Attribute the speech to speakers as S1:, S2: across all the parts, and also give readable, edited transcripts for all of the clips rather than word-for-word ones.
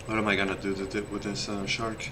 S1: What am I gonna do with this shark?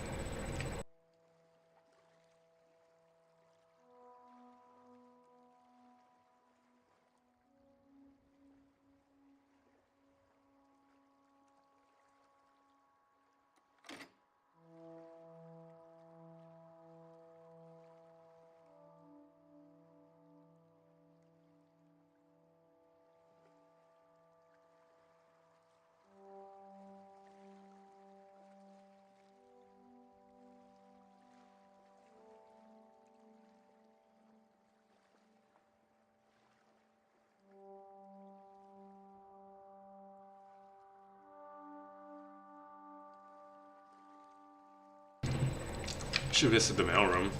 S1: Should visit the mailroom.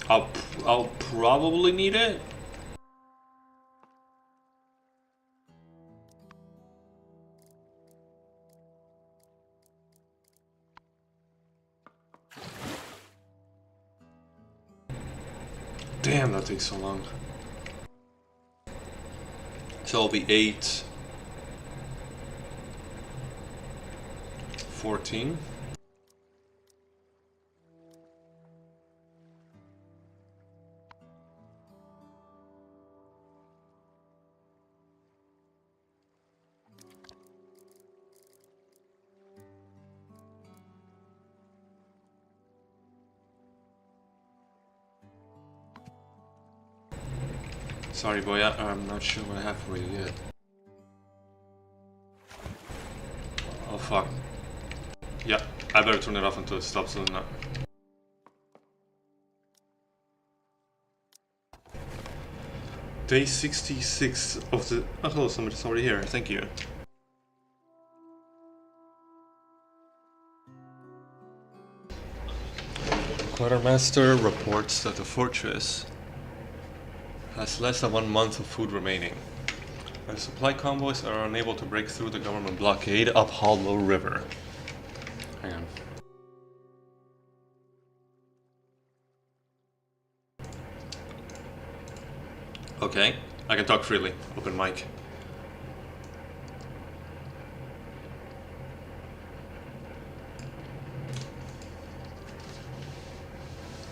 S1: I'll probably need it. Damn, that takes so long. So I'll be 8, 14. Sorry, boy, I'm not sure what I have for you yet. Oh, fuck. Yeah, I better turn it off until it stops doing that. Day 66 of the... Oh, hello, somebody's already here. Thank you. Quartermaster reports that the fortress has less than 1 month of food remaining. And supply convoys are unable to break through the government blockade up Hollow River. Hang on. Okay, I can talk freely. Open mic.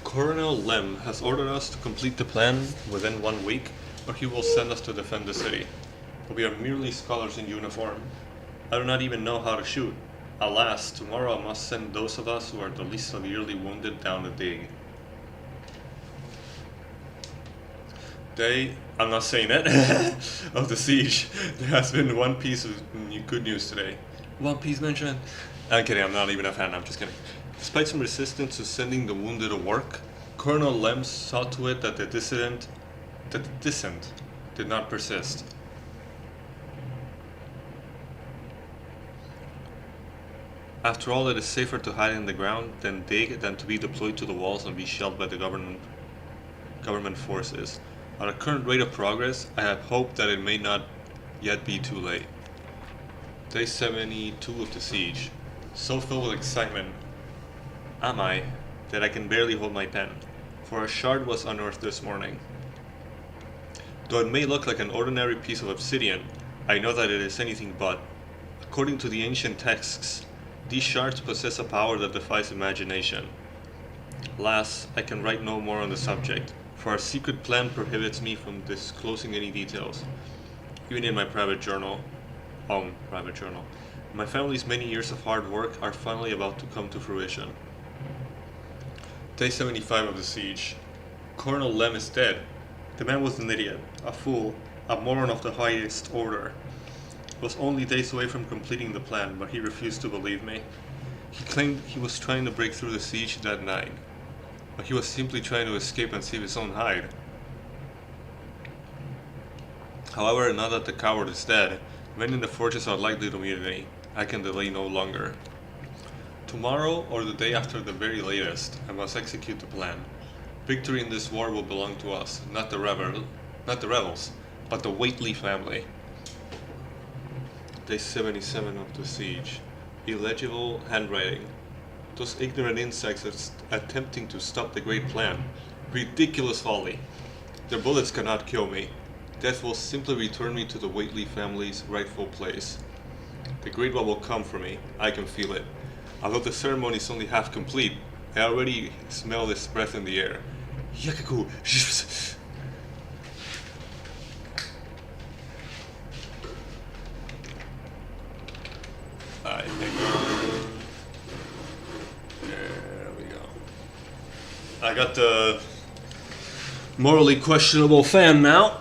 S1: Colonel Lem has ordered us to complete the plan within 1 week, or he will send us to defend the city. But we are merely scholars in uniform. I do not even know how to shoot. Alas, tomorrow I must send those of us who are the least severely wounded down the dig. I'm not saying it, of the siege. There has been one piece of good news today. One Piece mention? I'm kidding, I'm not even a fan, I'm just kidding. Despite some resistance to sending the wounded to work, Colonel Lem saw to it that the dissent did not persist. After all, it is safer to hide in the ground than dig than to be deployed to the walls and be shelled by the government forces. At a current rate of progress, I have hope that it may not yet be too late. Day 72 of the siege. So filled with excitement am I that I can barely hold my pen, for a shard was unearthed this morning. Though it may look like an ordinary piece of obsidian, I know that it is anything but. According to the ancient texts, these shards possess a power that defies imagination. Alas, I can write no more on the subject, for our secret plan prohibits me from disclosing any details, even in my private journal. My family's many years of hard work are finally about to come to fruition. Day 75 of the siege. Colonel Lem is dead. The man was an idiot, a fool, a moron of the highest order. He was only days away from completing the plan, but he refused to believe me. He claimed he was trying to break through the siege that night, but he was simply trying to escape and save his own hide. However, now that the coward is dead, men in the fortress are likely to mutiny. I can delay no longer. Tomorrow, or the day after the very latest, I must execute the plan. Victory in this war will belong to us, not the rebels, but the Whately family. Day 77 of the siege. Illegible handwriting. Those ignorant insects attempting to stop the great plan. Ridiculous folly. Their bullets cannot kill me. Death will simply return me to the Whately family's rightful place. The great one will come for me. I can feel it. Although the ceremony is only half complete, I already smell his breath in the air. Yakaku. I think. There we go. I got the morally questionable fan now.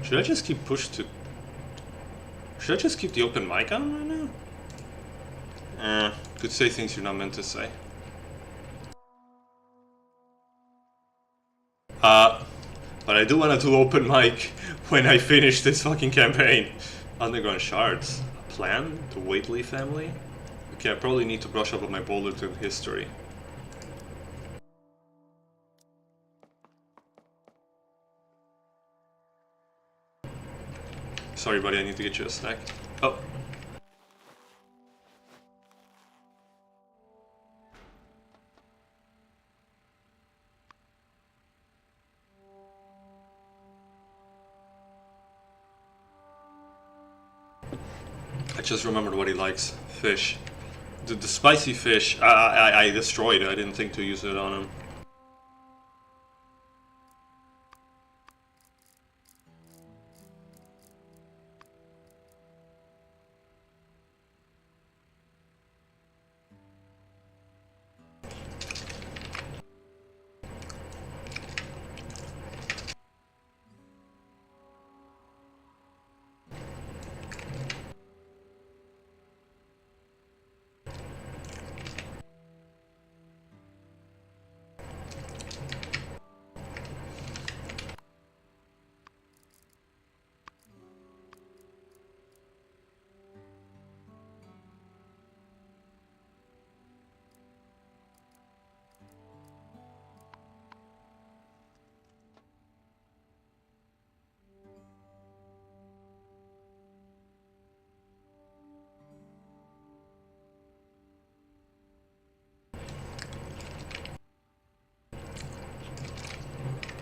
S1: Should I just keep Should I just keep the open mic on right now? Could say things you're not meant to say. But I do want to do open mic when I finish this fucking campaign. Underground shards. A plan? The Waitley family? Okay, I probably need to brush up on my Boulderton history. Sorry buddy, I need to get you a snack. Oh. I just remembered what he likes. Fish. The spicy fish, I destroyed. I didn't think to use it on him.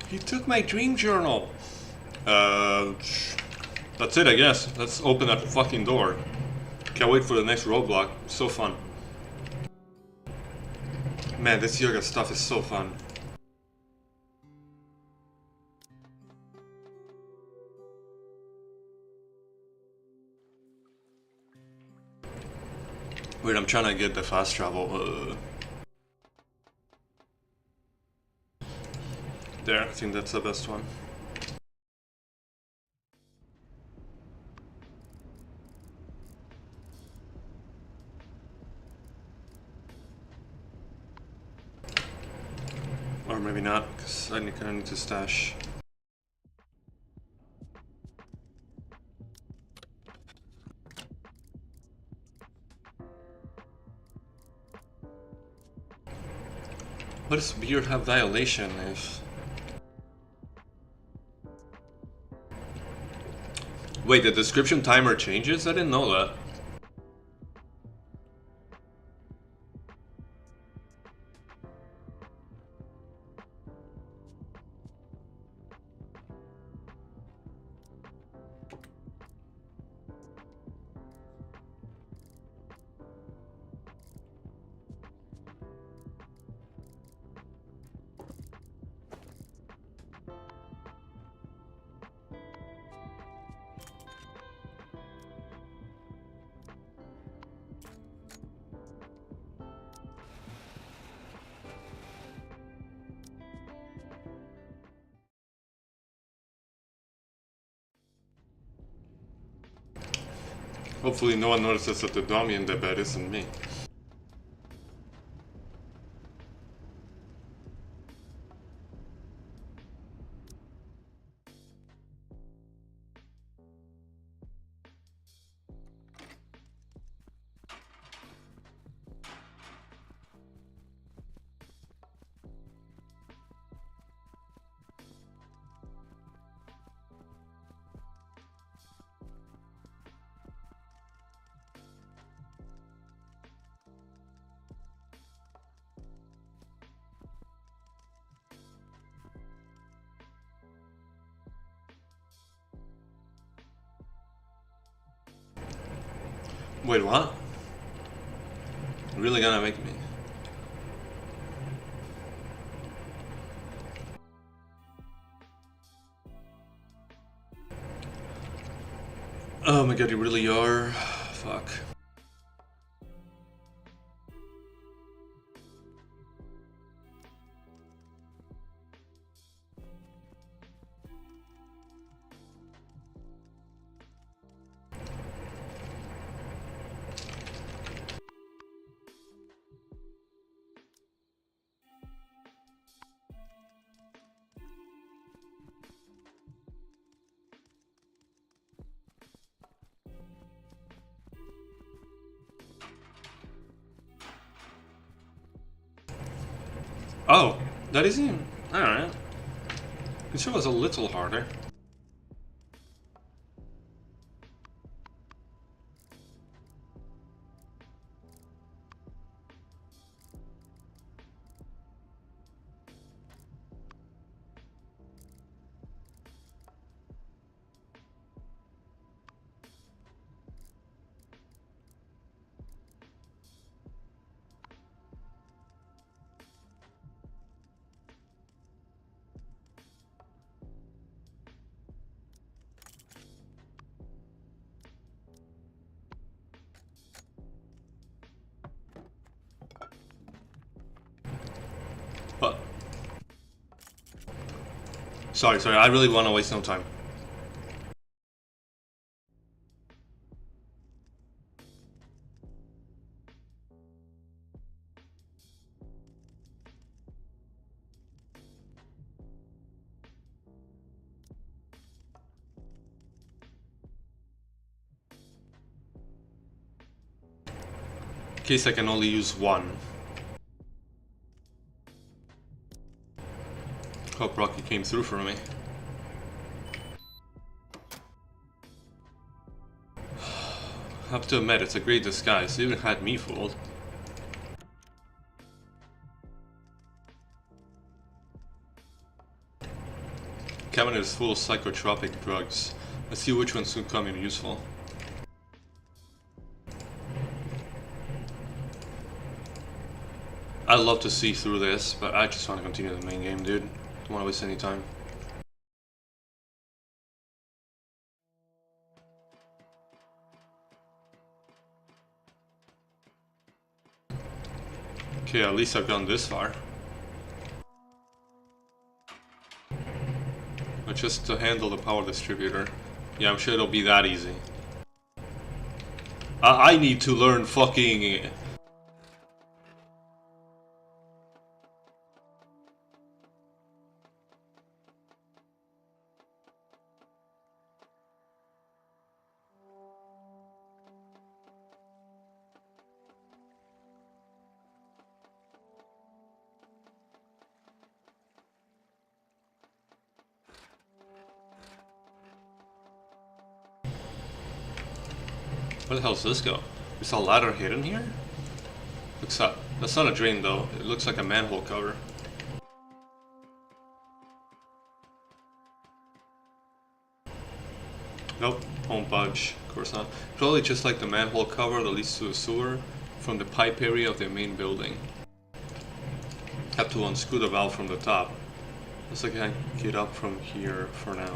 S1: He took my dream journal. That's it, I guess. Let's open that fucking door. Can't wait for the next roadblock. So fun. Man, this yoga stuff is so fun. Wait, I'm trying to get the fast travel. There, I think that's the best one. Or maybe not, because I kinda need to stash. What does beard have dilation if... Wait, the description timer changes? I didn't know that. Hopefully no one notices that the dummy in the bed isn't me. Wait, what? Really gonna make me? Oh my god, you really are? Fuck. Oh, that isn't... Alright. It sure was a little harder. But... Sorry, I really want to waste no time. In case I can only use one. Hope Rocky came through for me. Have to admit, it's a great disguise. It even had me fooled. Cabinet is full of psychotropic drugs. Let's see which ones could come in useful. I'd love to see through this, but I just want to continue the main game, dude. Don't want to waste any time. Okay, at least I've gone this far. But just to handle the power distributor. Yeah, I'm sure it'll be that easy. I need to learn fucking... Where the hell does this go? Is a ladder hidden here? Looks up. That's not a drain though. It looks like a manhole cover. Nope, won't budge. Of course not. Probably just like the manhole cover that leads to a sewer from the pipe area of the main building. Have to unscrew the valve from the top. Looks like I can get up from here for now.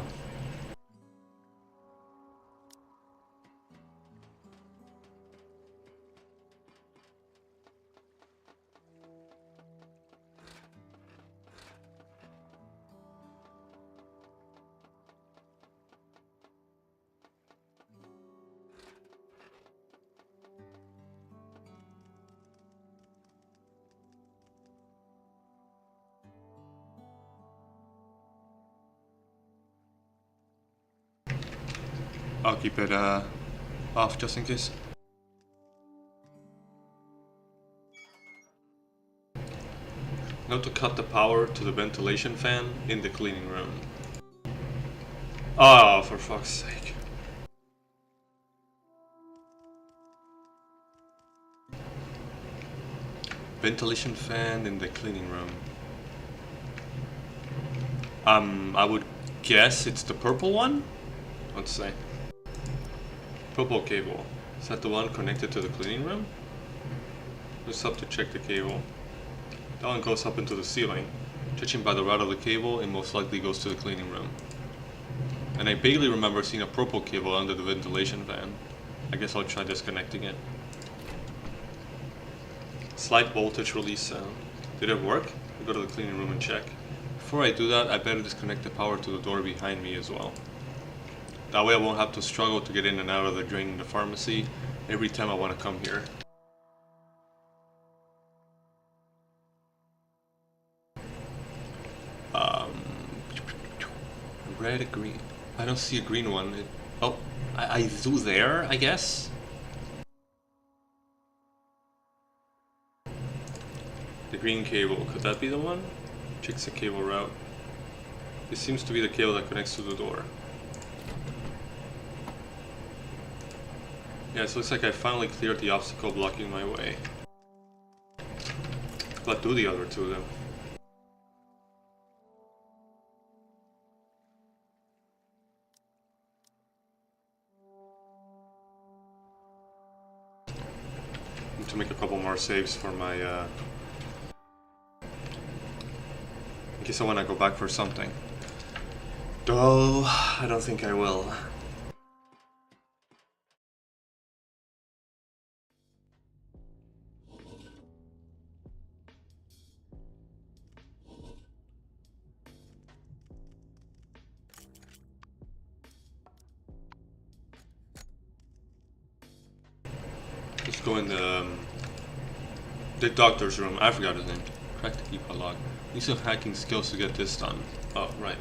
S1: I'll keep it off just in case. Now to cut the power to the ventilation fan in the cleaning room. Oh, for fuck's sake. Ventilation fan in the cleaning room. I would guess it's the purple one? Let's say. Purple cable. Is that the one connected to the cleaning room? Just up to check the cable. That one goes up into the ceiling. Judging by the route of the cable, it most likely goes to the cleaning room. And I vaguely remember seeing a purple cable under the ventilation fan. I guess I'll try disconnecting it. Slight voltage release sound. Did it work? I'll go to the cleaning room and check. Before I do that, I better disconnect the power to the door behind me as well. That way I won't have to struggle to get in and out of the drain in the pharmacy every time I want to come here. Red, green. I don't see a green one. Oh, I do there, I guess? The green cable, could that be the one? Checks the cable route. This seems to be the cable that connects to the door. Yeah, it looks like I finally cleared the obstacle blocking my way. Let's do the other two then. Need to make a couple more saves for my in case I want to go back for something. Though I don't think I will. Let's go in the doctor's room. I forgot his name. Crack to keep a log. Need some hacking skills to get this done. Oh, right.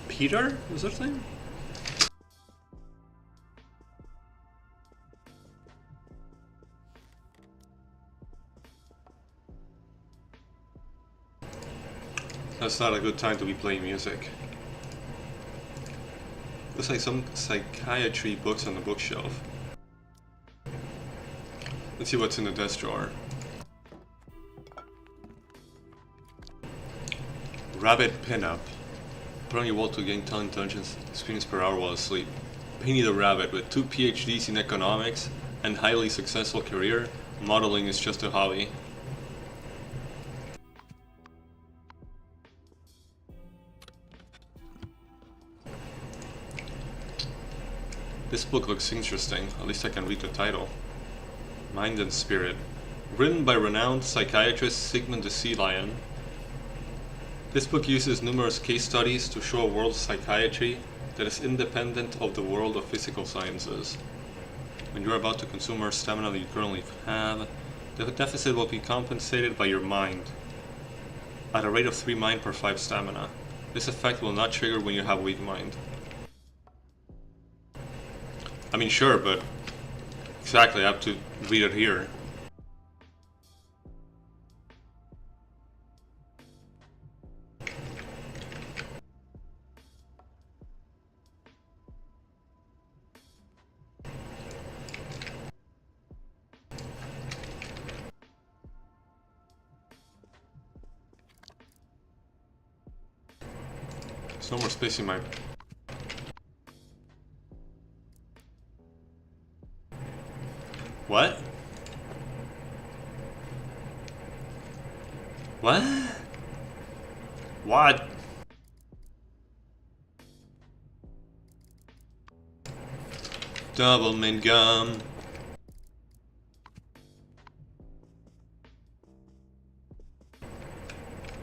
S1: Peter? Was that his name? That's not a good time to be playing music. Looks like some psychiatry books on the bookshelf. Let's see what's in the desk drawer. Rabbit pinup. Put on your wall to gain 10 intelligence experience per hour while asleep. Penny the Rabbit, with 2 PhDs in economics and highly successful career, modeling is just a hobby. This book looks interesting, at least I can read the title. Mind and Spirit. Written by renowned psychiatrist Sigmund the Sea Lion. This book uses numerous case studies to show a world of psychiatry that is independent of the world of physical sciences. When you are about to consume more stamina than you currently have, the deficit will be compensated by your mind, at a rate of 3 mind per 5 stamina. This effect will not trigger when you have weak mind. I mean, sure, but exactly, I have to read it here. There's no more space in my... What? What? What? Double mint gum.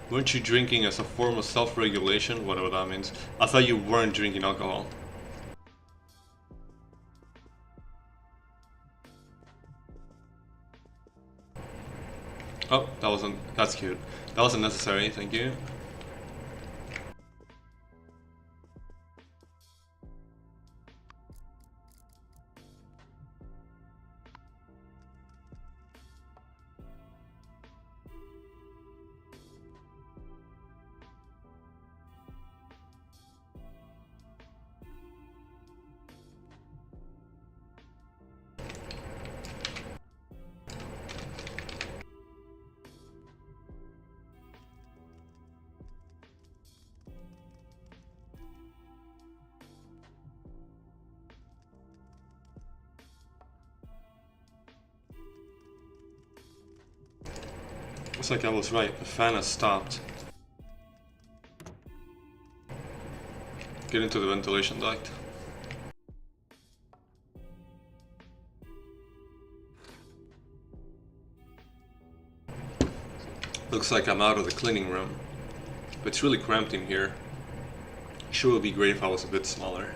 S1: Weren't you drinking as a form of self-regulation? Whatever that means. I thought you weren't drinking alcohol. Oh, that's cute. That wasn't necessary, thank you. Looks like I was right. The fan has stopped. Get into the ventilation duct. Looks like I'm out of the cleaning room. But it's really cramped in here. Sure would be great if I was a bit smaller.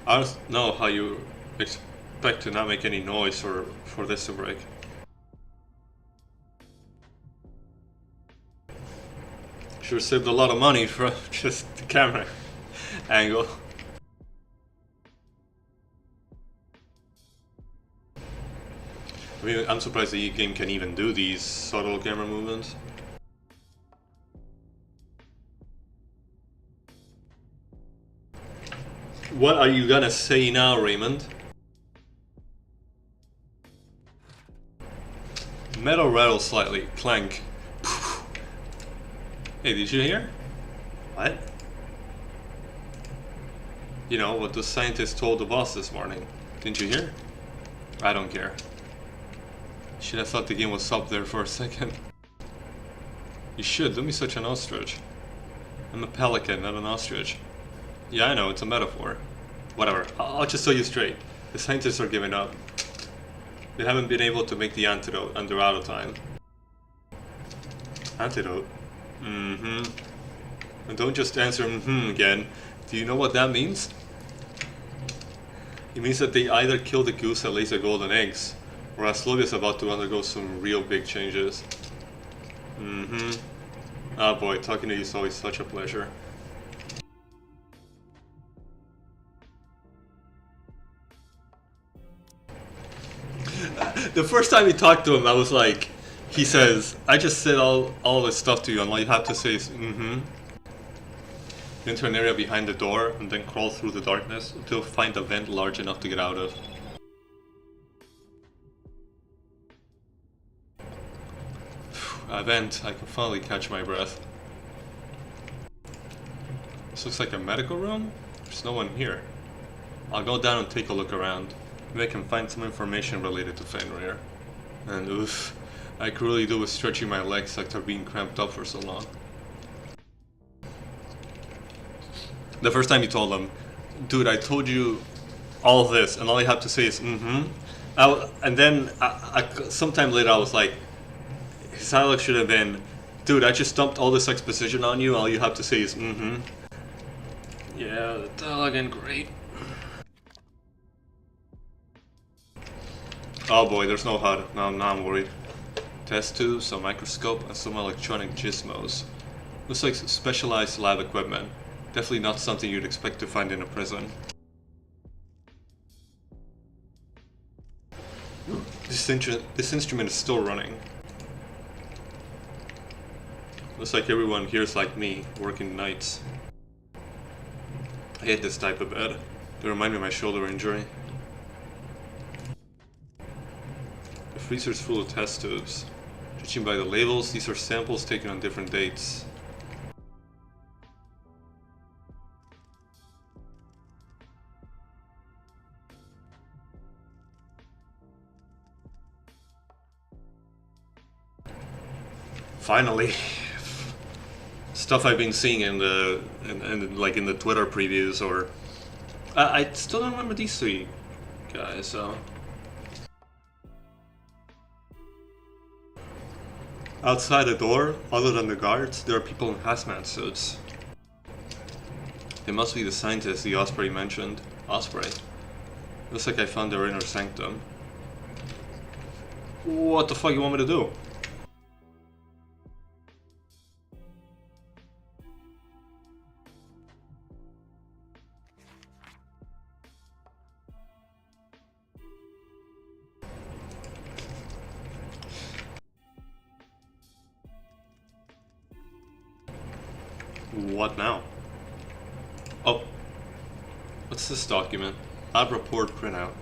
S1: I don't know how you expect to not make any noise or for this to break. Sure saved a lot of money from just the camera angle. I mean, I'm surprised the game can even do these subtle camera movements. What are you gonna say now, Raymond? Metal rattles slightly. Clank. Hey, did you hear? What? You know, what the scientist told the boss this morning. Didn't you hear? I don't care. Should have thought the game was up there for a second. You should, don't be such an ostrich. I'm a pelican, not an ostrich. Yeah, I know, it's a metaphor. Whatever, I'll just tell you straight. The scientists are giving up. They haven't been able to make the antidote, and they're out of time. Antidote? Mm-hmm. And don't just answer mm-hmm again. Do you know what that means? It means that they either kill the goose that lays the golden eggs, or Aslovia is about to undergo some real big changes. Mm-hmm. Ah boy, talking to you is always such a pleasure. The first time we talked to him, I was like, he says, I just said all this stuff to you and all you have to say is mm-hmm. Enter an area behind the door and then crawl through the darkness until find a vent large enough to get out of. A vent, I can finally catch my breath. This looks like a medical room? There's no one here. I'll go down and take a look around. Maybe I can find some information related to Fenrir. And oof, I could really do with stretching my legs after being cramped up for so long. The first time you told him, dude, I told you all this, and all you have to say is mm-hmm. And then sometime later I was like, his dialogue should have been, dude, I just dumped all this exposition on you, all you have to say is mm-hmm. Yeah, the dialogue ain't great. Oh boy, there's no HUD. Now I'm worried. Test tubes, a microscope, and some electronic gizmos. Looks like specialized lab equipment. Definitely not something you'd expect to find in a prison. This instrument is still running. Looks like everyone here is like me, working nights. I hate this type of bed. They remind me of my shoulder injury. The freezer's full of test tubes. Judging by the labels, these are samples taken on different dates. Finally, stuff I've been seeing in the in the Twitter previews, or I still don't remember these three guys. So outside the door, other than the guards, there are people in hazmat suits. They must be the scientists the Osprey mentioned. Osprey. Looks like I found their inner sanctum. What the fuck you want me to do? What now? Oh. What's this document? Lab report printout.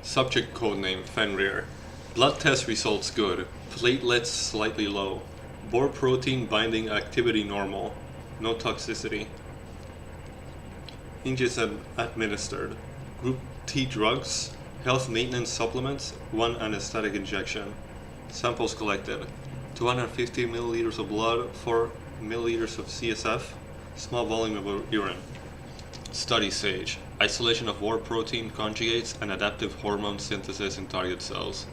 S1: Subject codename Fenrir. Blood test results good. Platelets slightly low. Boar protein binding activity normal. No toxicity. Injection administered. Group T drugs. Health maintenance supplements. 1 anesthetic injection. Samples collected. 250 milliliters of blood. 4 milliliters of CSF. Small volume of urine. Study stage. Isolation of boar protein conjugates and adaptive hormone synthesis in target cells.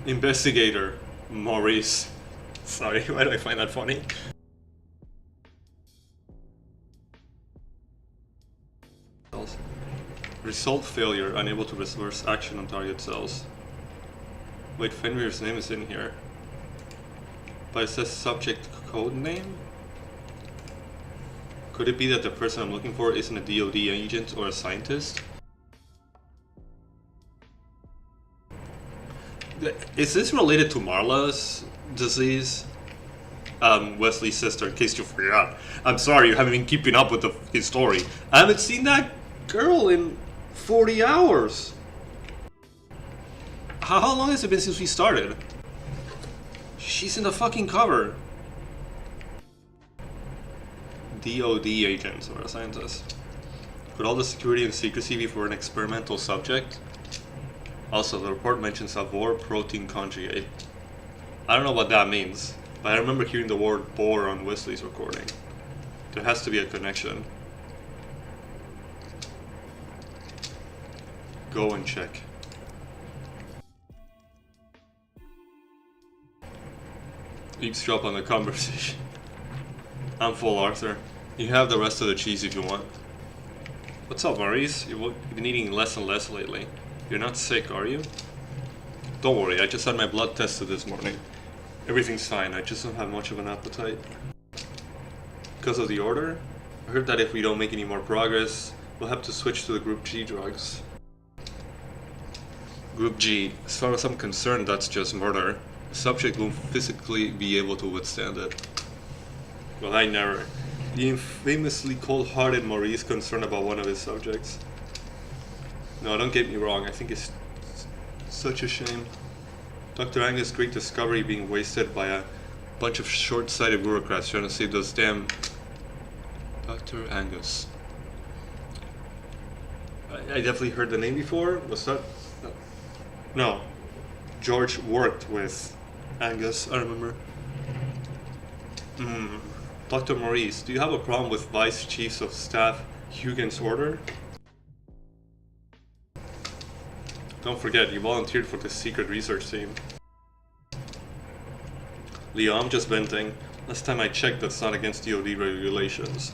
S1: Investigator Maurice. Sorry, why do I find that funny? Result failure, unable to reverse action on target cells. Wait, Fenrir's name is in here. But it says subject code name? Could it be that the person I'm looking for isn't a DoD agent or a scientist? Is this related to Marla's disease? Wesley's sister, in case you forgot. I'm sorry you haven't been keeping up with his story. I haven't seen that girl in 40 hours. How long has it been since we started? She's in the fucking cover. DoD agents or a scientist. Could all the security and secrecy be for an experimental subject? Also, the report mentions a boar protein conjugate. I don't know what that means, but I remember hearing the word boar on Wesley's recording. There has to be a connection. Go and check. Eavesdrop on the conversation. I'm full, Arthur. You have the rest of the cheese if you want. What's up, Maurice? You've been eating less and less lately. You're not sick, are you? Don't worry, I just had my blood tested this morning. Everything's fine, I just don't have much of an appetite. Because of the order? I heard that if we don't make any more progress, we'll have to switch to the Group G drugs. Group G, as far as I'm concerned, that's just murder. The subject won't physically be able to withstand it. Well, I never. The infamously cold-hearted Maurice concerned about one of his subjects. No, don't get me wrong, I think it's such a shame. Dr. Angus' great discovery being wasted by a bunch of short-sighted bureaucrats trying to save those damn... Dr. Angus. I definitely heard the name before. Was that... No. George worked with Angus, I remember. Dr. Maurice, do you have a problem with Vice Chiefs of Staff Hugin's order? Don't forget, you volunteered for the secret research team. Leo, I'm just venting. Last time I checked, that's not against DoD regulations.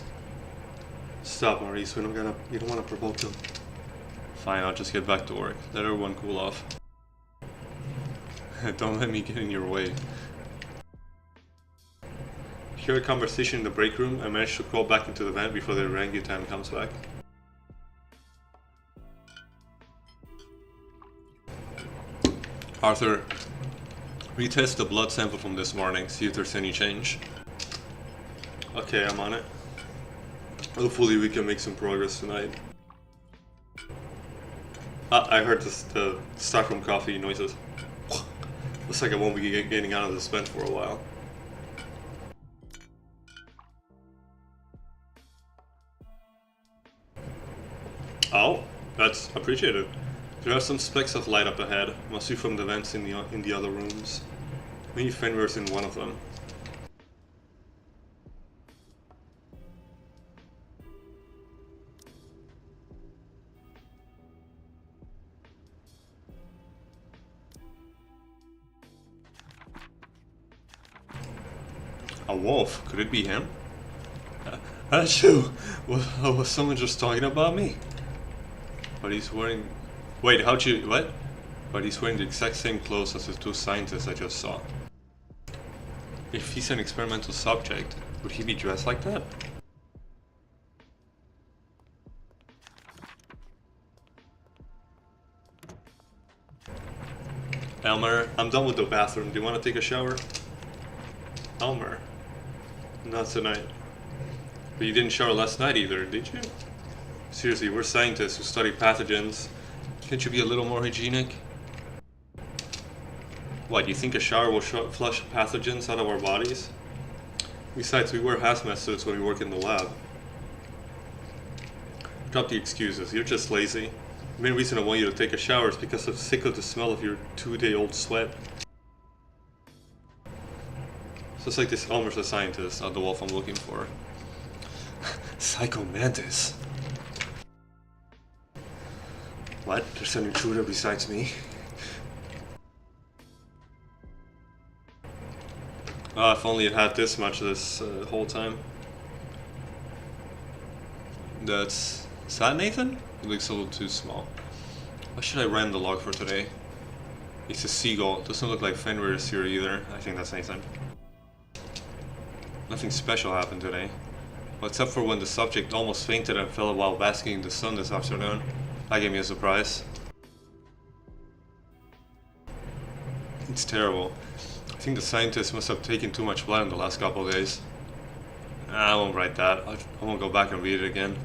S1: Stop, Maurice, you don't want to provoke them. Fine, I'll just get back to work. Let everyone cool off. Don't let me get in your way. Hear a conversation in the break room. I managed to crawl back into the van before the orangutan comes back. Arthur, retest the blood sample from this morning, see if there's any change. Okay, I'm on it. Hopefully we can make some progress tonight. I heard the stockroom coffee noises. Looks like I won't be getting out of this vent for a while. Oh, that's appreciated. There are some specks of light up ahead, must be from the vents in the other rooms. Maybe Fenrir's in one of them. A wolf? Could it be him? That's you! Was someone just talking about me? But he's wearing... Wait, how'd you... what? But he's wearing the exact same clothes as the two scientists I just saw. If he's an experimental subject, would he be dressed like that? Elmer, I'm done with the bathroom. Do you want to take a shower? Elmer. Not tonight. But you didn't shower last night either, did you? Seriously, we're scientists who study pathogens. Can't you be a little more hygienic? What, you think a shower will flush pathogens out of our bodies? Besides, we wear hazmat suits when we work in the lab. Drop the excuses, you're just lazy. The main reason I want you to take a shower is because I'm sick of the smell of your 2-day-old sweat. So it's like this Elmer's a scientist, not the wolf I'm looking for. Psycho Mantis. What? There's an intruder besides me? Oh, if only it had this much this whole time. Is that Nathan? He looks a little too small. What should I ram the log for today? It's a seagull. Doesn't look like Fenrir is here either. I think that's Nathan. Nothing special happened today. Well, except for when the subject almost fainted and fell while basking in the sun this afternoon. That gave me a surprise. It's terrible. I think the scientists must have taken too much blood in the last couple of days. I won't write that. I won't go back and read it again.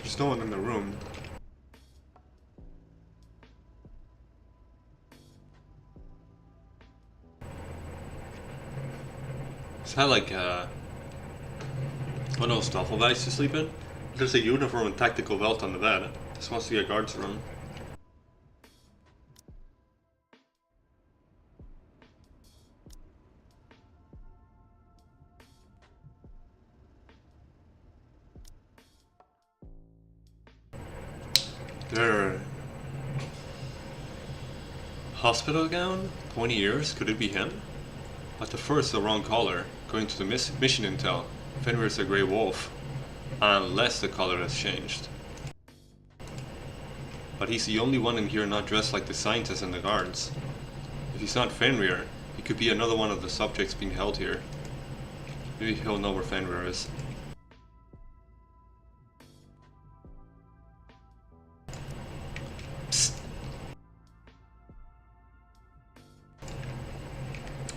S1: There's no one in the room. Is that like one of those duffel bags to sleep in? There's a uniform and tactical belt on the bed. This must be a guard's room. There. Hospital gown? 20 years? Could it be him? But the first, the wrong color. Going to the mission intel. Fenrir's a grey wolf. Unless the color has changed. But he's the only one in here not dressed like the scientists and the guards. If he's not Fenrir, he could be another one of the subjects being held here. Maybe he'll know where Fenrir is. Psst.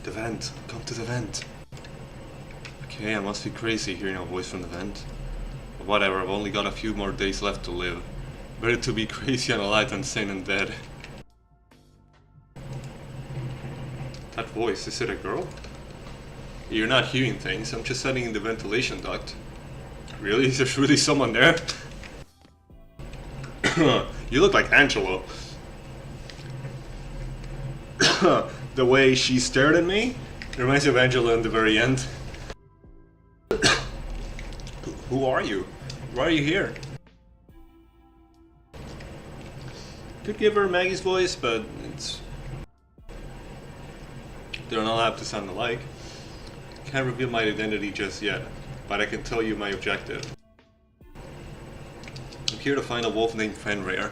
S1: The vent. Come to the vent. Okay, I must be crazy hearing a voice from the vent. But whatever, I've only got a few more days left to live. Better to be crazy and alive than sane and dead. That voice, is it a girl? You're not hearing things, I'm just sitting in the ventilation duct. Really? Is there really someone there? You look like Angelo. The way she stared at me reminds me of Angela in the very end. Who are you? Why are you here? Could give her Maggie's voice, but they're not apt to sound alike. Can't reveal my identity just yet, but I can tell you my objective. I'm here to find a wolf named Fenrir.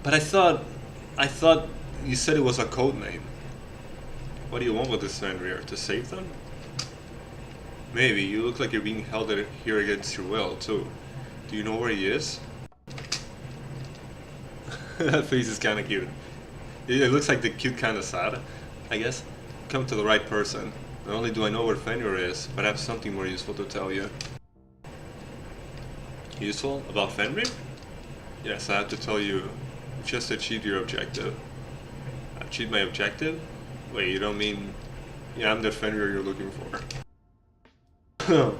S1: But I thought you said it was a code name. What do you want with this Fenrir? To save them? Maybe. You look like you're being held here against your will, too. Do you know where he is? That face is kinda cute. It looks like the cute kinda sad, I guess. Come to the right person. Not only do I know where Fenrir is, but I have something more useful to tell you. Useful? About Fenrir? Yes, I have to tell you. You just achieved your objective. Achieved my objective? Wait, you don't mean... Yeah, I'm the Fenrir you're looking for. Thought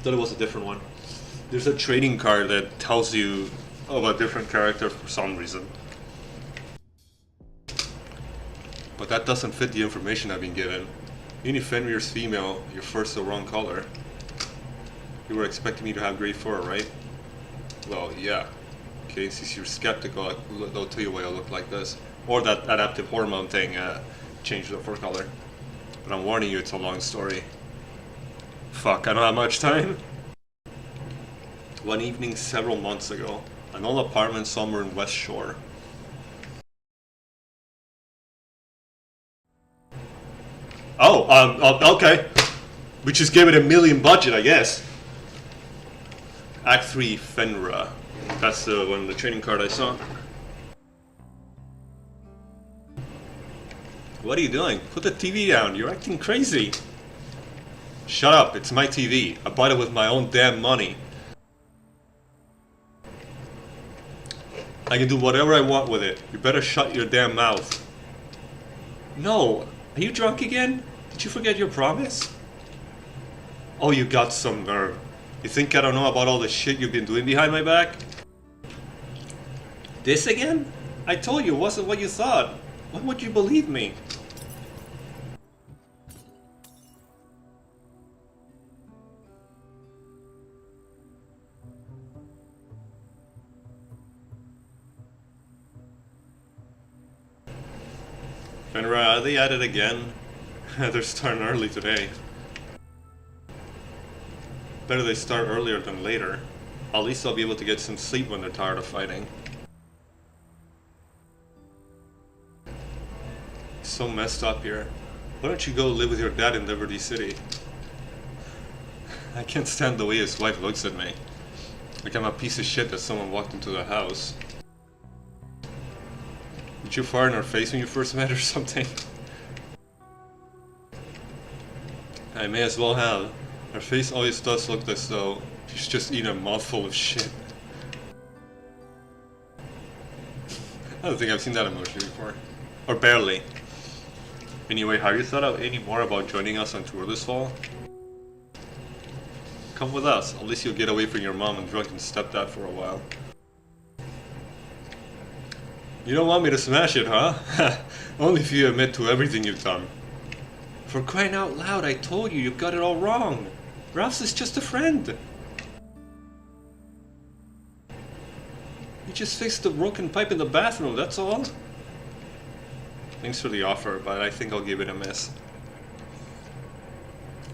S1: it was a different one. There's a trading card that tells you of a different character for some reason. But that doesn't fit the information I've been given. Even if Fenrir's female, you're first the wrong color. You were expecting me to have gray fur, right? Well, yeah. Okay, since you're skeptical, I'll tell you why I look like this. Or that adaptive hormone thing changed the fur color. But I'm warning you, it's a long story. Fuck, I don't have much time. One evening several months ago, an old apartment somewhere in West Shore. Oh, okay. We just gave it $1 million budget, I guess. Act 3, Fenra. That's the one, the training card I saw. What are you doing? Put the TV down. You're acting crazy. Shut up. It's my TV. I bought it with my own damn money. I can do whatever I want with it. You better shut your damn mouth. No. Are you drunk again? Did you forget your promise? Oh, you got some nerve. You think I don't know about all the shit you've been doing behind my back? This again? I told you it wasn't what you thought. Why would you believe me? Fenra, are they at it again? They're starting early today. Better they start earlier than later. At least I'll be able to get some sleep when they're tired of fighting. It's so messed up here. Why don't you go live with your dad in Liberty City? I can't stand the way his wife looks at me. Like I'm a piece of shit that someone walked into the house. Did you fart in her face when you first met or something? I may as well have. Her face always does look as though she's just eating a mouthful of shit. I don't think I've seen that emotion before. Or barely. Anyway, have you thought out any more about joining us on tour this fall? Come with us, at least you'll get away from your mom and drunken stepdad for a while. You don't want me to smash it, huh? Only if you admit to everything you've done. For crying out loud, I told you you've got it all wrong. Ralph's is just a friend. You just fixed the broken pipe in the bathroom, that's all. Thanks for the offer, but I think I'll give it a miss.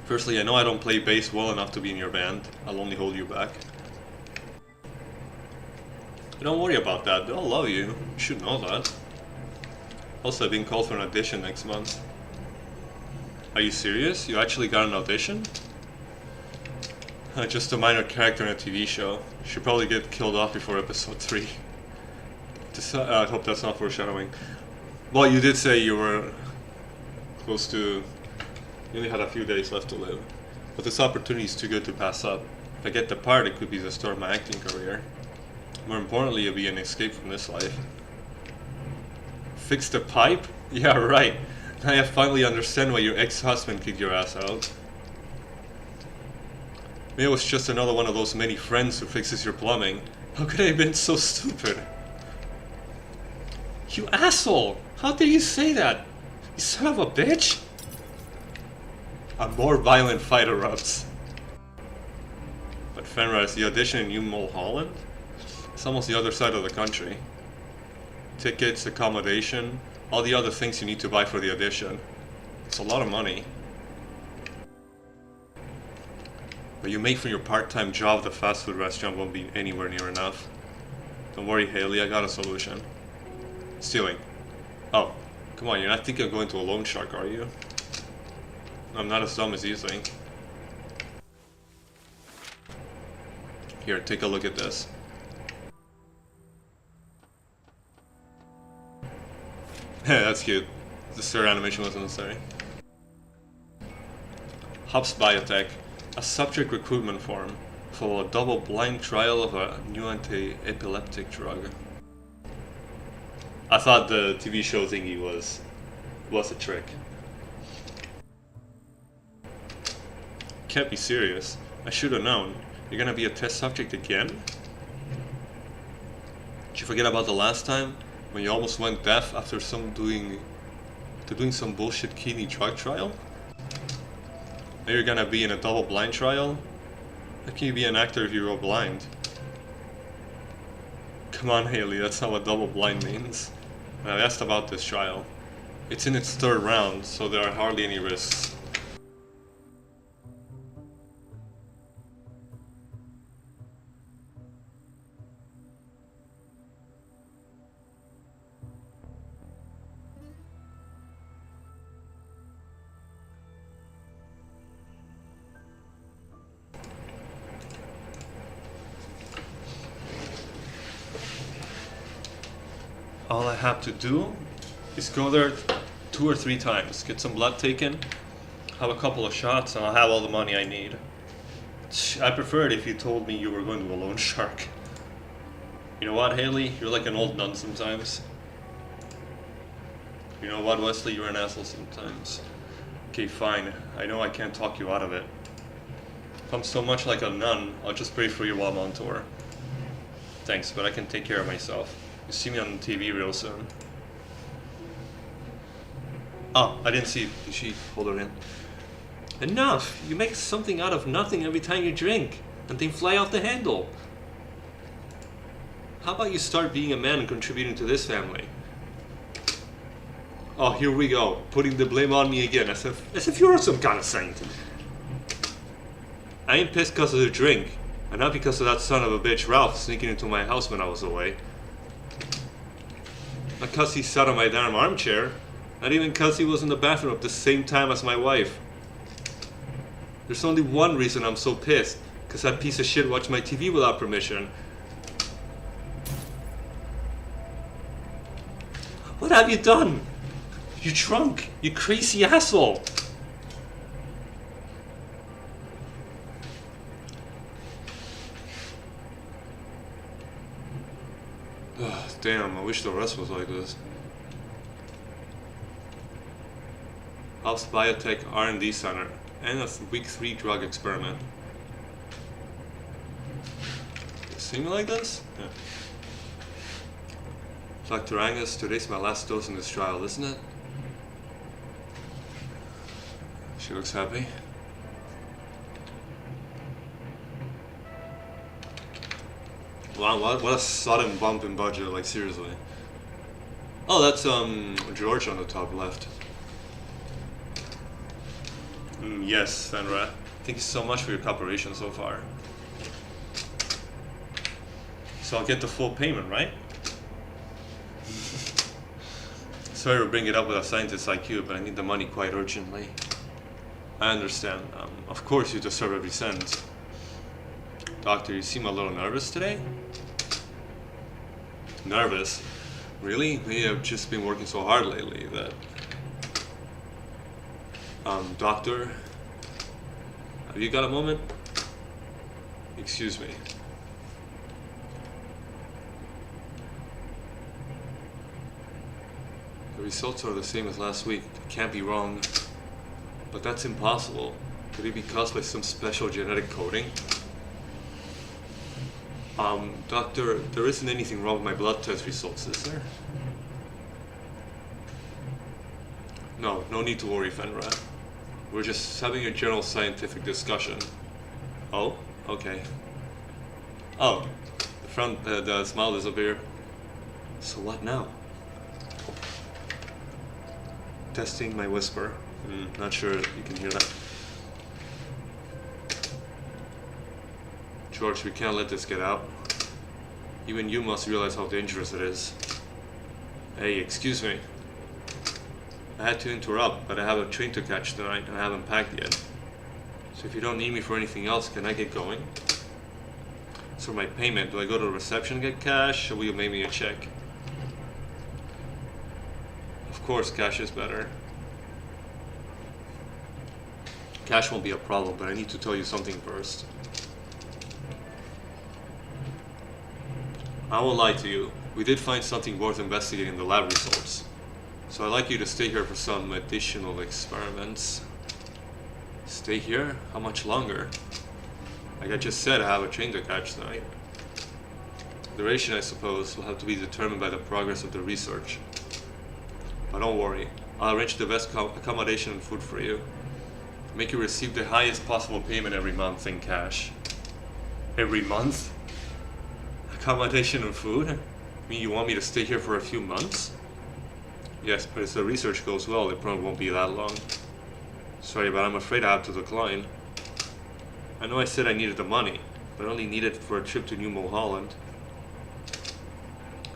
S1: Firstly, I know I don't play bass well enough to be in your band. I'll only hold you back. Don't worry about that, they'll love you. You should know that. Also, I've been called for an audition next month. Are you serious? You actually got an audition? Just a minor character in a TV show. Should probably get killed off before episode 3. I hope that's not foreshadowing. Well, you did say you were close to... You only had a few days left to live. But this opportunity is too good to pass up. If I get the part, it could be the start of my acting career. More importantly, it'll be an escape from this life. Fix the pipe? Yeah, right. Now I finally understand why your ex-husband kicked your ass out. Maybe it was just another one of those many friends who fixes your plumbing. How could I have been so stupid? You asshole! How dare you say that? You son of a bitch! A more violent fight erupts. But Fenra, is the audition in New Mulholland? It's almost the other side of the country. Tickets, accommodation, all the other things you need to buy for the audition. It's a lot of money. What you make from your part-time job at the fast food restaurant won't be anywhere near enough. Don't worry, Haley, I got a solution. Stealing. Oh, come on, you're not thinking of going to a loan shark, are you? I'm not as dumb as you think. Here, take a look at this. That's cute. The stir animation wasn't necessary. Hubs Biotech, a subject recruitment form for a double-blind trial of a new anti-epileptic drug. I thought the TV show thingy was a trick. Can't be serious. I should have known. You're gonna be a test subject again? Did you forget about the last time? When you almost went deaf after doing some bullshit kidney drug trial? Now you're gonna be in a double blind trial? How can you be an actor if you're all blind? Come on, Haley, that's not what double blind means. And I asked about this trial. It's in its third round, so there are hardly any risks. All I have to do is go there 2 or 3 times, get some blood taken, have a couple of shots, and I'll have all the money I need. I prefer it if you told me you were going to a loan shark. You know what, Haley? You're like an old nun sometimes. You know what, Wesley? You're an asshole sometimes. Okay, fine. I know I can't talk you out of it. If I'm so much like a nun, I'll just pray for you while I'm on tour. Thanks, but I can take care of myself. You see me on TV real soon. Oh, I didn't see the sheet. Hold her in. Enough! You make something out of nothing every time you drink, and then fly off the handle. How about you start being a man and contributing to this family? Oh, here we go, putting the blame on me again, as if you're some kind of saint. I ain't pissed because of the drink, and not because of that son of a bitch Ralph sneaking into my house when I was away. Not because he sat on my damn armchair, not even because he was in the bathroom at the same time as my wife. There's only one reason I'm so pissed, because that piece of shit watched my TV without permission. What have you done? You're drunk, you crazy asshole! Ugh, damn, I wish the rest was like this. House Biotech R&D Center, and a week 3 drug experiment. You see me like this? Yeah. Dr. Angus, today's my last dose in this trial, isn't it? She looks happy. Wow, what a sudden bump in budget, like seriously. Oh, that's George on the top left. Yes, Sandra. Thank you so much for your cooperation so far. So I'll get the full payment, right? Sorry to bring it up with a scientist like you, but I need the money quite urgently. I understand. Of course you deserve every cent. Doctor, you seem a little nervous today? Nervous? Really? Maybe I've just been working so hard lately that... Doctor? Have you got a moment? Excuse me. The results are the same as last week. It can't be wrong. But that's impossible. Could it be caused by some special genetic coding? Doctor, there isn't anything wrong with my blood test results, is there? No, no need to worry, Fenra. We're just having a general scientific discussion. Oh? Okay. Oh, the smile disappeared. So what now? Testing my whisper. Not sure you can hear that. George, we can't let this get out. Even you must realize how dangerous it is. Hey, excuse me. I had to interrupt, but I have a train to catch tonight and I haven't packed yet. So if you don't need me for anything else, can I get going? As for my payment, do I go to the reception and get cash, or will you make me a check? Of course, cash is better. Cash won't be a problem, but I need to tell you something first. I won't lie to you. We did find something worth investigating in the lab results. So I'd like you to stay here for some additional experiments. Stay here? How much longer? Like I just said, I have a train to catch tonight. Duration, I suppose, will have to be determined by the progress of the research. But don't worry. I'll arrange the best accommodation and food for you. Make you receive the highest possible payment every month in cash. Every month? Accommodation and food? You mean you want me to stay here for a few months? Yes, but if the research goes well, it probably won't be that long. Sorry, but I'm afraid I have to decline. I know I said I needed the money, but I only need it for a trip to New Mulholland.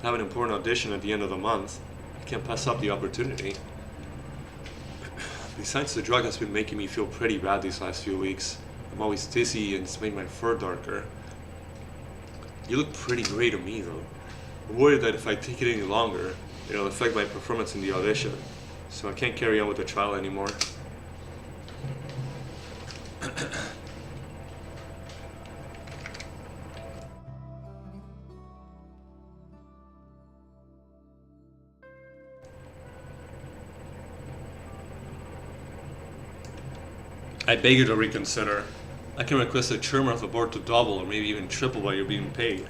S1: I have an important audition at the end of the month. I can't pass up the opportunity. Besides, the drug has been making me feel pretty bad these last few weeks. I'm always dizzy and it's made my fur darker. You look pretty gray to me, though. I'm worried that if I take it any longer, it'll affect my performance in the audition, so I can't carry on with the trial anymore. I beg you to reconsider. I can request the chairman of the board to double or maybe even triple what you're being paid.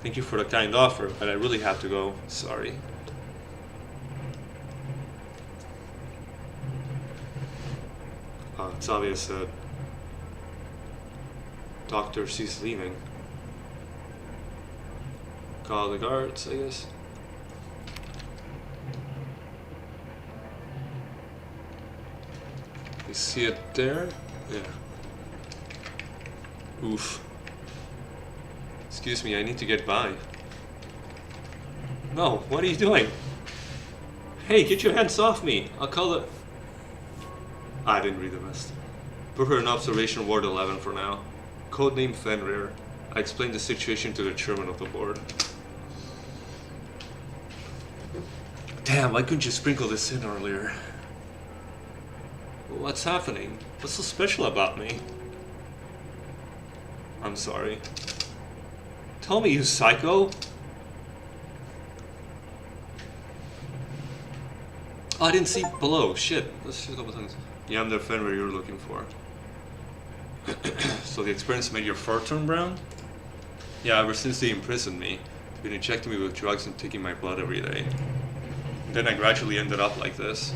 S1: Thank you for the kind offer, but I really have to go. Sorry. It's obvious that Doctor C's leaving. Call the guards, I guess. You see it there? Yeah. Oof. Excuse me, I need to get by. No, what are you doing? Hey, get your hands off me! I'll call the... I didn't read the rest. Put her in observation ward 11 for now. Codename Fenrir. I explained the situation to the chairman of the board. Damn, why couldn't you sprinkle this in earlier? What's happening? What's so special about me? I'm sorry. Tell me, you psycho! Oh, I didn't see below. Shit. Let's see a couple things. Yeah, I'm the Fenrir you're looking for. So the experience made your fur turn brown? Yeah, ever since they imprisoned me, they've been injecting me with drugs and taking my blood every day. And then I gradually ended up like this.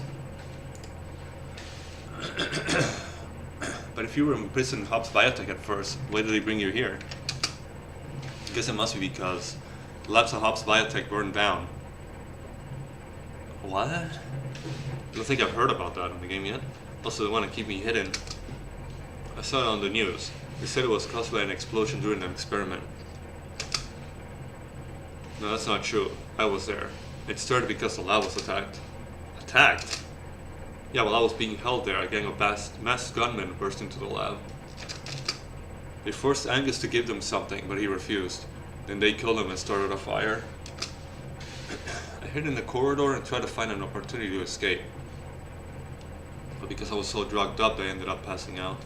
S1: But if you were in prison in Hobbs Biotech at first, why did they bring you here? I guess it must be because the labs of Hobbs Biotech burned down. What? I don't think I've heard about that in the game yet. Also, they want to keep me hidden. I saw it on the news. They said it was caused by an explosion during an experiment. No, that's not true. I was there. It started because the lab was attacked. Attacked? Yeah, while I was being held there, a gang of masked gunmen burst into the lab. They forced Angus to give them something, but he refused. Then they killed him and started a fire. I hid in the corridor and tried to find an opportunity to escape. But because I was so drugged up, I ended up passing out.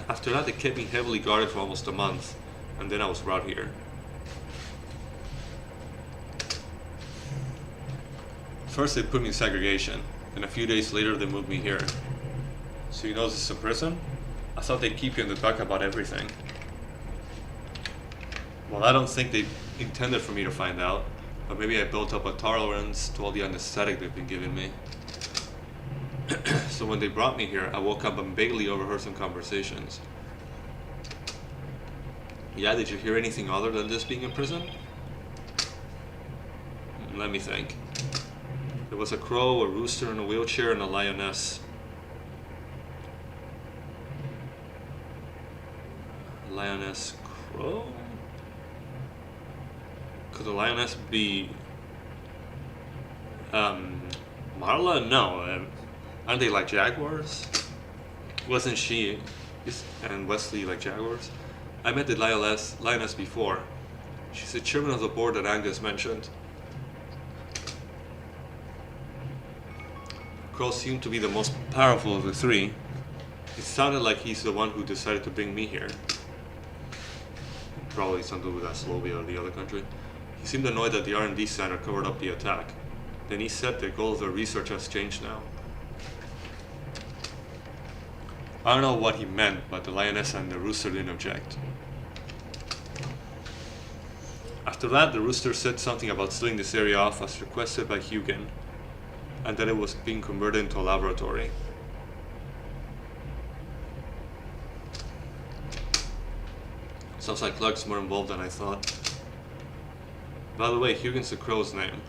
S1: After that, they kept me heavily guarded for almost a month, and then I was brought here. First they put me in segregation, then a few days later they moved me here. So you know this is a prison? I thought they'd keep you in the dark about everything. Well, I don't think they intended for me to find out, but maybe I built up a tolerance to all the anesthetic they've been giving me. So when they brought me here, I woke up and vaguely overheard some conversations. Yeah, did you hear anything other than this being in prison? Let me think. There was a crow, a rooster in a wheelchair, and a lioness. Lioness crow? Could the lioness be... Marla? No. Aren't they like jaguars? Wasn't she and Wesley like jaguars? I met the lioness before. She's the chairman of the board that Angus mentioned. Crow seemed to be the most powerful of the three. It sounded like he's the one who decided to bring me here. Probably something with Slovia or the other country. He seemed annoyed that the R&D center covered up the attack. Then he said the goal of the research has changed now. I don't know what he meant, but the lioness and the rooster didn't object. After that, the rooster said something about sealing this area off as requested by Hugin, and that it was being converted into a laboratory. Sounds like Clark's more involved than I thought. By the way, Hugin's the crow's name.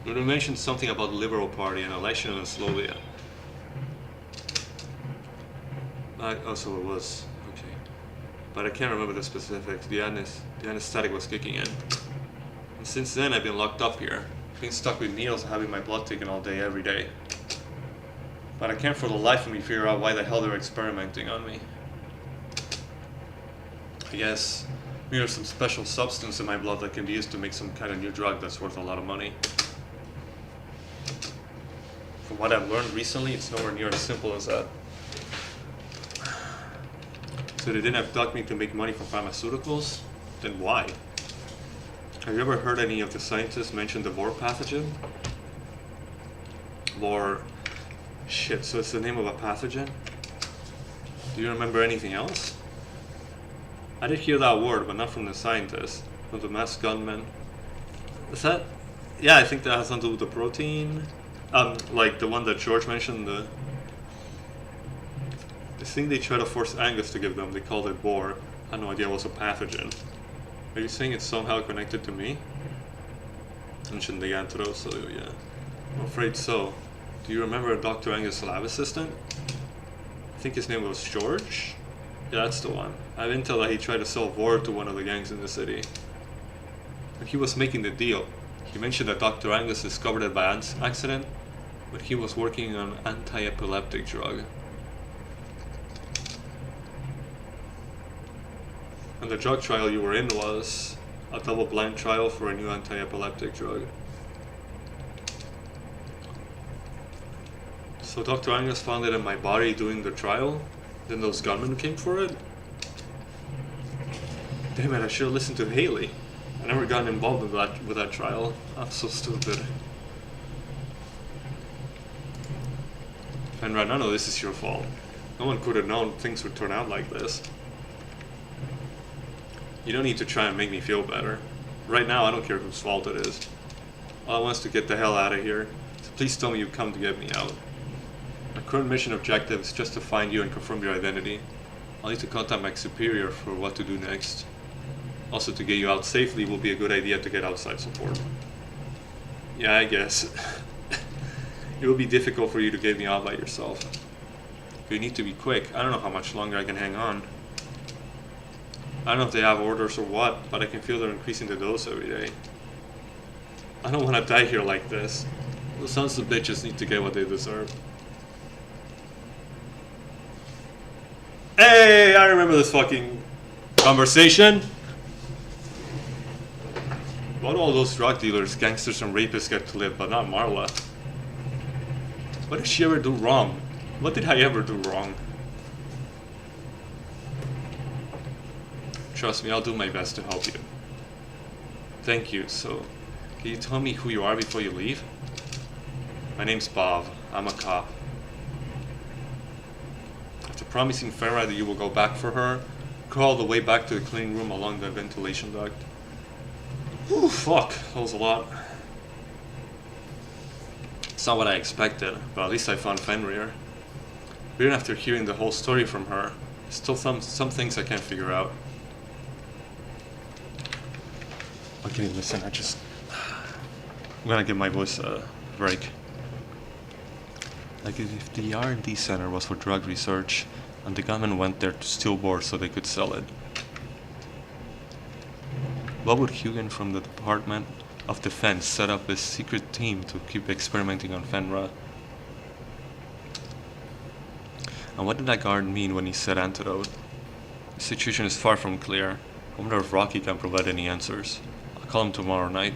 S1: You mentioned something about the Liberal Party and election in Slovenia. So it was. Okay. But I can't remember the specifics. The anesthetic was kicking in. And since then, I've been locked up here. Being stuck with needles and having my blood taken all day, every day. But I can't for the life of me figure out why the hell they're experimenting on me. I guess Maybe there's some special substance in my blood that can be used to make some kind of new drug that's worth a lot of money. From what I've learned recently, it's nowhere near as simple as that. So they didn't abduct me to make money from pharmaceuticals? Then why? Have you ever heard any of the scientists mention the Vor pathogen? Vor... Shit, so it's the name of a pathogen? Do you remember anything else? I did hear that word, but not from the scientists. From the masked gunman. Is that... Yeah, I think that has something to do with the protein. Like the one that George mentioned, the thing they try to force Angus to give them, they called it Vor. I had no idea it was a pathogen. Are you saying it's somehow connected to me? Mentioned the antidote, so yeah. I'm afraid so. Do you remember Dr. Angus' lab assistant? I think his name was George? Yeah, that's the one. I have intel that he tried to sell Vor to one of the gangs in the city. When he was making the deal, he mentioned that Dr. Angus discovered it by accident, but he was working on an anti-epileptic drug. And the drug trial you were in was a double-blind trial for a new anti-epileptic drug. So Dr. Angus found it in my body during the trial, then those gunmen came for it? Damn it, I should have listened to Haley. I never got involved with that trial. I'm so stupid. And right, none of this is your fault. No one could have known things would turn out like this. You don't need to try and make me feel better. Right now, I don't care whose fault it is. All I want is to get the hell out of here. So please tell me you come to get me out. My current mission objective is just to find you and confirm your identity. I'll need to contact my superior for what to do next. Also, to get you out safely will be a good idea to get outside support. Yeah, I guess. It will be difficult for you to get me out by yourself. You need to be quick. I don't know how much longer I can hang on. I don't know if they have orders or what, but I can feel they're increasing the dose every day. I don't want to die here like this. Those sons of bitches need to get what they deserve. Hey, I remember this fucking conversation. Why do all those drug dealers, gangsters, and rapists get to live, but not Marla? What did she ever do wrong? What did I ever do wrong? Trust me, I'll do my best to help you. Thank you. So, can you tell me who you are before you leave? My name's Bob. I'm a cop. After promising Farah that you will go back for her, go all the way back to the cleaning room along the ventilation duct. Whew, fuck, that was a lot. It's not what I expected, but at least I found Fenrir. Even after hearing the whole story from her, there's still some things I can't figure out. Okay, listen, I'm gonna give my voice a break. Like, if the R&D center was for drug research, and the gunmen went there to steal Vor so they could sell it, what would Hugan from the Department of Defense set up a secret team to keep experimenting on Fenra? And what did that guard mean when he said antidote? The situation is far from clear. I wonder if Rocky can provide any answers. I'll call him tomorrow night.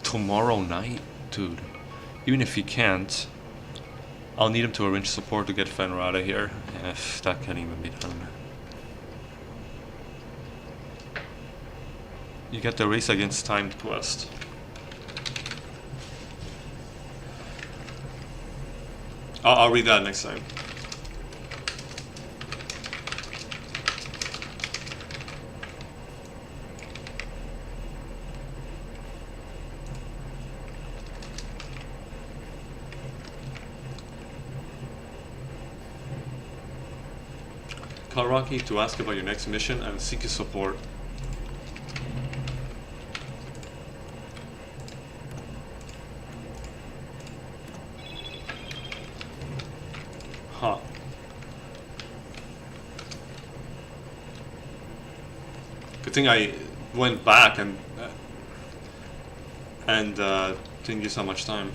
S1: Tomorrow night? Dude. Even if he can't, I'll need him to arrange support to get Fenra out of here. If that can't even be done. You get the Race Against Time quest. I'll read that next time. Call Rocky to ask about your next mission and seek his support. Huh. Good thing I went back and didn't use so much time.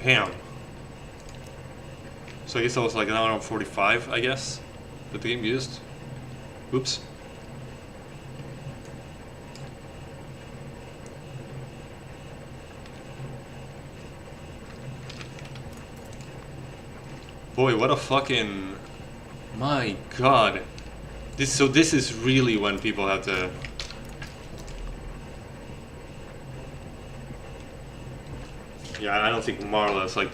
S1: Damn. So I guess that was like an hour and 45, I guess, that the game used. Oops. Boy, what a fucking... My god. This is really when people have to... Yeah, I don't think Marla is like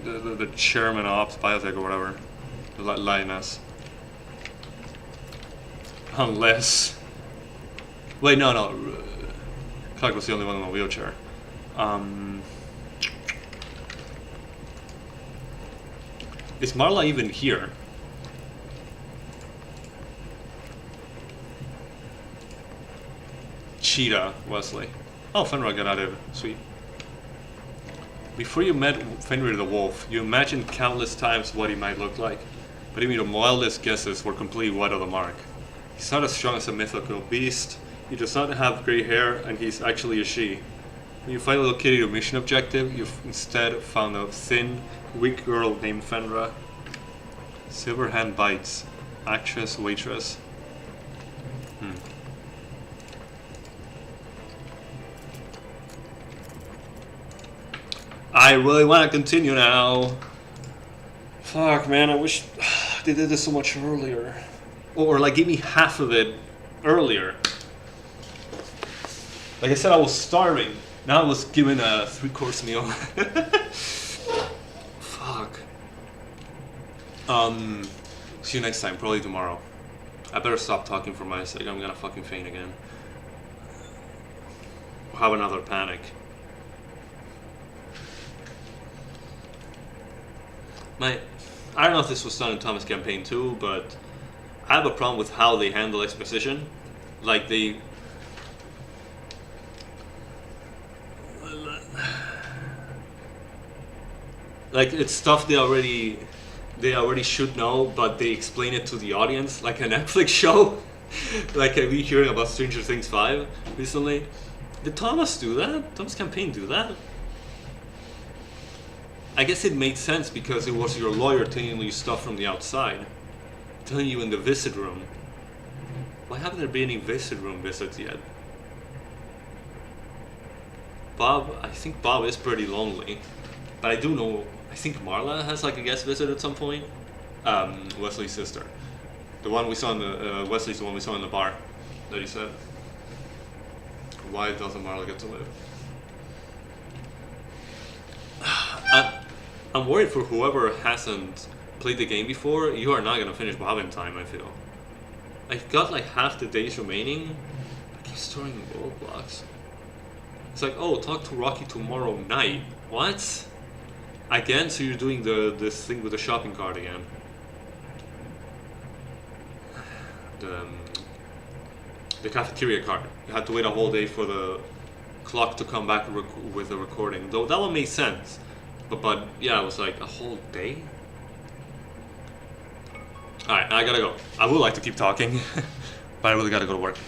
S1: the chairman of Ops Biotech or whatever. Lioness. Unless... Wait, no. Clark was the only one in a wheelchair. Is Marla even here? Cheetah, Wesley. Oh, Fenrir got added. Sweet. Before you met Fenrir the Wolf, you imagined countless times what he might look like, but even your wildest guesses were completely wide of the mark. He's not as strong as a mythical beast, he does not have grey hair, and he's actually a she. When you finally located your mission objective, you've instead found a thin, weak girl named Fenra. Silverhand Bites. Actress, waitress. I really want to continue now. Fuck, man, I wish they did this so much earlier. Or like, give me half of it earlier. Like I said, I was starving. Now I was given a 3-course meal. Fuck. See you next time, probably tomorrow. I better stop talking for my sake, I'm gonna fucking faint again. Or have another panic. I don't know if this was done in Thomas' campaign too, but I have a problem with how they handle exposition. Like they... Like it's stuff they already should know, but they explain it to the audience, like a Netflix show. Like I've been hearing about Stranger Things 5 recently. Did Thomas do that? Thomas' campaign do that? I guess it made sense because it was your lawyer telling you stuff from the outside. Telling you in the visit room. Why haven't there been any visit room visits yet? Bob, I think Bob is pretty lonely. But I do know, I think Marla has like a guest visit at some point. Wesley's sister. The one we saw in the, Wesley's the one we saw in the bar. That he said. Why doesn't Marla get to live? I'm worried for whoever hasn't played the game before, you are not gonna finish Bob in time, I feel. I've got like half the days remaining. I keep storing roadblocks. It's like, oh, talk to Rocky tomorrow night. What? Again? So you're doing this thing with the shopping cart again. The cafeteria cart. You had to wait a whole day for the clock to come back with the recording. Though that one made sense. But yeah, it was like a whole day? Alright, I gotta go. I would like to keep talking, but I really gotta go to work.